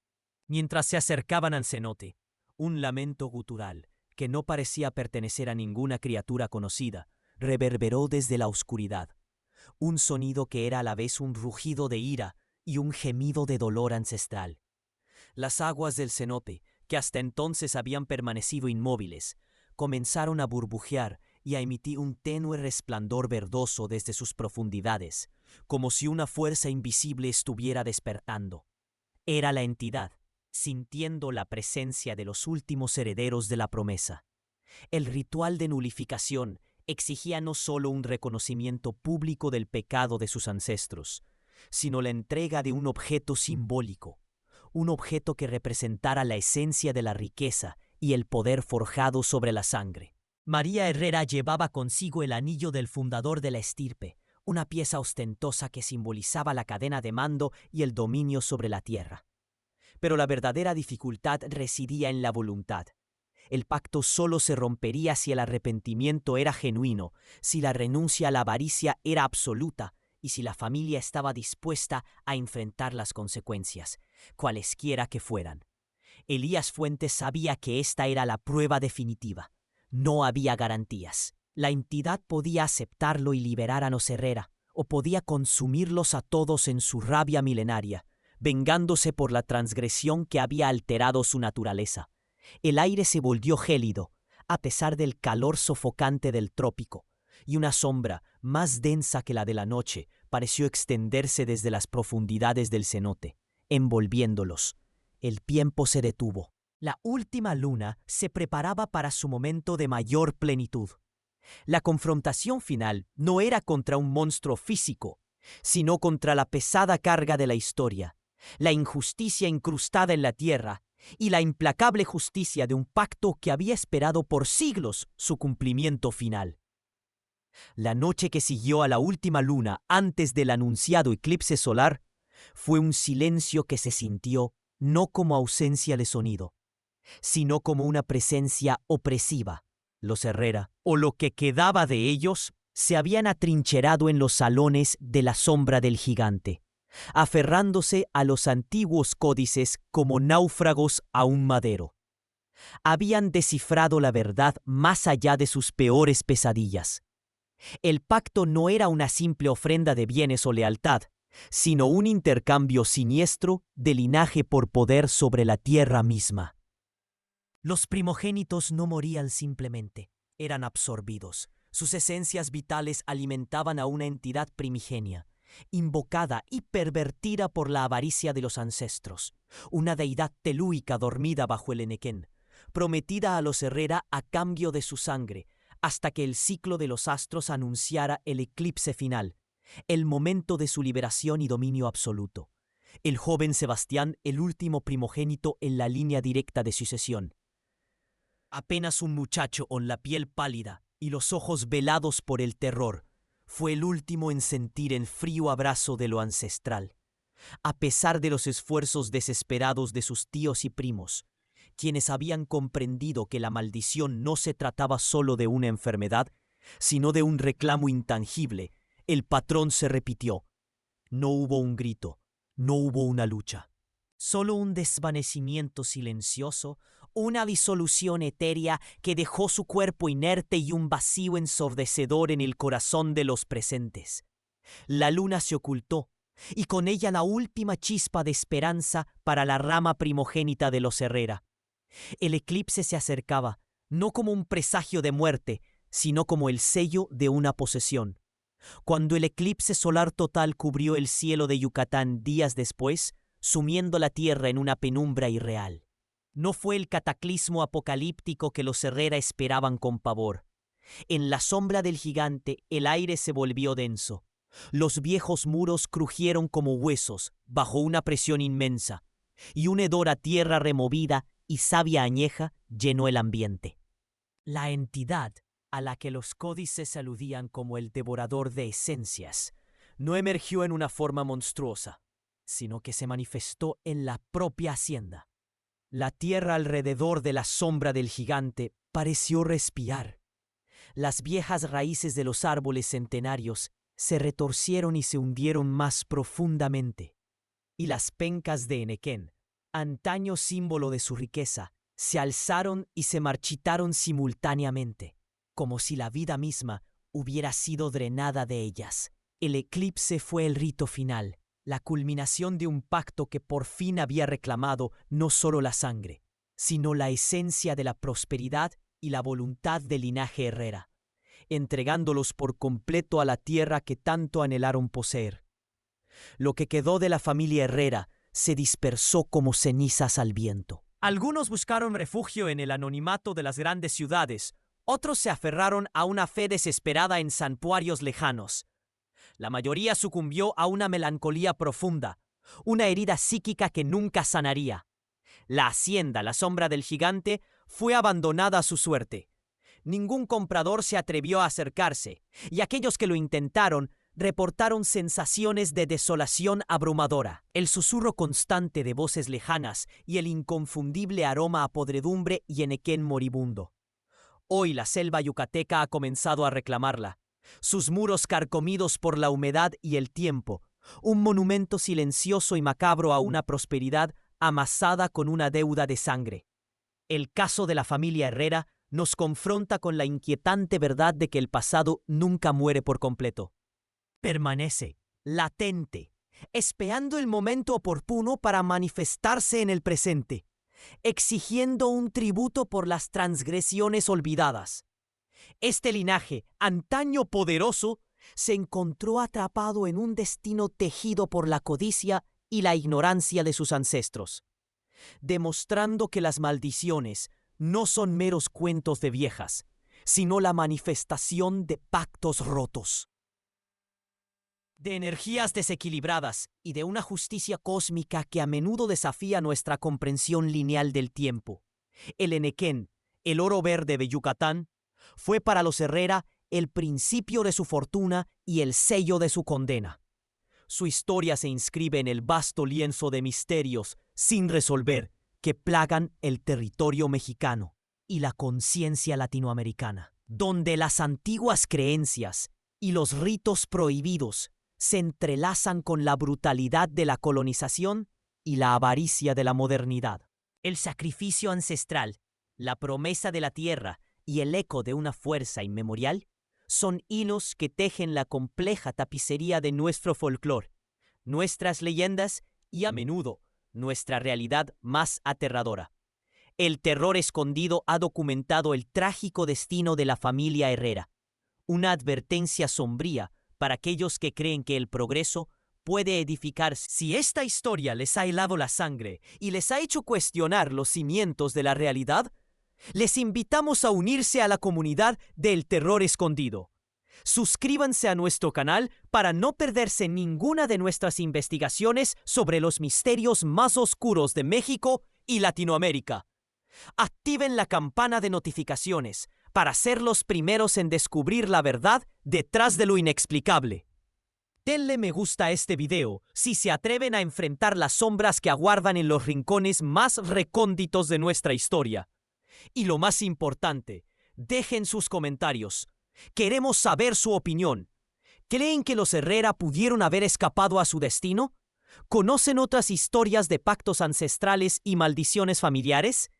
Mientras se acercaban al cenote, un lamento gutural, que no parecía pertenecer a ninguna criatura conocida, reverberó desde la oscuridad. Un sonido que era a la vez un rugido de ira y un gemido de dolor ancestral. Las aguas del cenote, que hasta entonces habían permanecido inmóviles, comenzaron a burbujear y a emitir un tenue resplandor verdoso desde sus profundidades, como si una fuerza invisible estuviera despertando. Era la entidad, sintiendo la presencia de los últimos herederos de la promesa. El ritual de nulificación exigía no solo un reconocimiento público del pecado de sus ancestros, sino la entrega de un objeto simbólico, un objeto que representara la esencia de la riqueza y el poder forjado sobre la sangre. María Herrera llevaba consigo el anillo del fundador de la estirpe, una pieza ostentosa que simbolizaba la cadena de mando y el dominio sobre la tierra. Pero la verdadera dificultad residía en la voluntad. El pacto solo se rompería si el arrepentimiento era genuino, si la renuncia a la avaricia era absoluta y si la familia estaba dispuesta a enfrentar las consecuencias, cualesquiera que fueran. Elías Fuentes sabía que esta era la prueba definitiva. No había garantías. La entidad podía aceptarlo y liberar a los Herrera, o podía consumirlos a todos en su rabia milenaria, vengándose por la transgresión que había alterado su naturaleza. El aire se volvió gélido, a pesar del calor sofocante del trópico, y una sombra, más densa que la de la noche, pareció extenderse desde las profundidades del cenote, envolviéndolos. El tiempo se detuvo. La última luna se preparaba para su momento de mayor plenitud. La confrontación final no era contra un monstruo físico, sino contra la pesada carga de la historia, la injusticia incrustada en la tierra y la implacable justicia de un pacto que había esperado por siglos su cumplimiento final. La noche que siguió a la última luna antes del anunciado eclipse solar fue un silencio que se sintió no como ausencia de sonido, sino como una presencia opresiva. Los Herrera, o lo que quedaba de ellos, se habían atrincherado en los salones de la sombra del gigante, aferrándose a los antiguos códices como náufragos a un madero. Habían descifrado la verdad más allá de sus peores pesadillas. El pacto no era una simple ofrenda de bienes o lealtad, sino un intercambio siniestro de linaje por poder sobre la tierra misma. Los primogénitos no morían simplemente, eran absorbidos. Sus esencias vitales alimentaban a una entidad primigenia, invocada y pervertida por la avaricia de los ancestros, una deidad telúica dormida bajo el Enequén, prometida a los Herrera a cambio de su sangre, hasta que el ciclo de los astros anunciara el eclipse final, el momento de su liberación y dominio absoluto. El joven Sebastián, el último primogénito en la línea directa de sucesión. Apenas un muchacho con la piel pálida y los ojos velados por el terror, fue el último en sentir el frío abrazo de lo ancestral. A pesar de los esfuerzos desesperados de sus tíos y primos, quienes habían comprendido que la maldición no se trataba solo de una enfermedad, sino de un reclamo intangible, el patrón se repitió. No hubo un grito, no hubo una lucha. Solo un desvanecimiento silencioso, una disolución etérea que dejó su cuerpo inerte y un vacío ensordecedor en el corazón de los presentes. La luna se ocultó, y con ella la última chispa de esperanza para la rama primogénita de los Herrera. El eclipse se acercaba, no como un presagio de muerte, sino como el sello de una posesión. Cuando el eclipse solar total cubrió el cielo de Yucatán días después, sumiendo la tierra en una penumbra irreal, No fue el cataclismo apocalíptico que los Herrera esperaban con pavor. En la sombra del gigante el aire se volvió denso. Los viejos muros crujieron como huesos bajo una presión inmensa, y un hedor a tierra removida y savia añeja llenó el ambiente. La entidad a la que los códices aludían como el devorador de esencias no emergió en una forma monstruosa, sino que se manifestó en la propia hacienda. La tierra alrededor de la sombra del gigante pareció respirar. Las viejas raíces de los árboles centenarios se retorcieron y se hundieron más profundamente. Y las pencas de Enequén, antaño símbolo de su riqueza, se alzaron y se marchitaron simultáneamente, como si la vida misma hubiera sido drenada de ellas. El eclipse fue el rito final, la culminación de un pacto que por fin había reclamado no solo la sangre, sino la esencia de la prosperidad y la voluntad del linaje Herrera, entregándolos por completo a la tierra que tanto anhelaron poseer. Lo que quedó de la familia Herrera se dispersó como cenizas al viento. Algunos buscaron refugio en el anonimato de las grandes ciudades, otros se aferraron a una fe desesperada en santuarios lejanos. La mayoría sucumbió a una melancolía profunda, una herida psíquica que nunca sanaría. La hacienda, la sombra del gigante, fue abandonada a su suerte. Ningún comprador se atrevió a acercarse, y aquellos que lo intentaron reportaron sensaciones de desolación abrumadora, el susurro constante de voces lejanas y el inconfundible aroma a podredumbre y enequén moribundo. Hoy la selva yucateca ha comenzado a reclamarla, sus muros carcomidos por la humedad y el tiempo, un monumento silencioso y macabro a una prosperidad amasada con una deuda de sangre. El caso de la familia Herrera nos confronta con la inquietante verdad de que el pasado nunca muere por completo. Permanece, latente, esperando el momento oportuno para manifestarse en el presente, exigiendo un tributo por las transgresiones olvidadas. Este linaje, antaño poderoso, se encontró atrapado en un destino tejido por la codicia y la ignorancia de sus ancestros, demostrando que las maldiciones no son meros cuentos de viejas, sino la manifestación de pactos rotos, de energías desequilibradas y de una justicia cósmica que a menudo desafía nuestra comprensión lineal del tiempo. El enequén, el oro verde de Yucatán, fue para los Herrera el principio de su fortuna y el sello de su condena. Su historia se inscribe en el vasto lienzo de misterios sin resolver que plagan el territorio mexicano y la conciencia latinoamericana, donde las antiguas creencias y los ritos prohibidos se entrelazan con la brutalidad de la colonización y la avaricia de la modernidad. El sacrificio ancestral, la promesa de la tierra y el eco de una fuerza inmemorial son hilos que tejen la compleja tapicería de nuestro folclore, nuestras leyendas y a menudo nuestra realidad más aterradora. El terror escondido ha documentado el trágico destino de la familia Herrera, una advertencia sombría para aquellos que creen que el progreso puede edificarse. Si esta historia les ha helado la sangre y les ha hecho cuestionar los cimientos de la realidad, les invitamos a unirse a la comunidad del terror escondido. Suscríbanse a nuestro canal para no perderse ninguna de nuestras investigaciones sobre los misterios más oscuros de México y Latinoamérica. Activen la campana de notificaciones para ser los primeros en descubrir la verdad detrás de lo inexplicable. Denle me gusta a este video si se atreven a enfrentar las sombras que aguardan en los rincones más recónditos de nuestra historia. Y lo más importante, dejen sus comentarios. Queremos saber su opinión. ¿Creen que los Herrera pudieron haber escapado a su destino? ¿Conocen otras historias de pactos ancestrales y maldiciones familiares?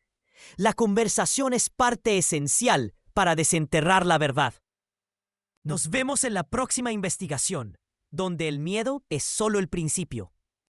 La conversación es parte esencial para desenterrar la verdad. Nos vemos en la próxima investigación, donde el miedo es solo el principio.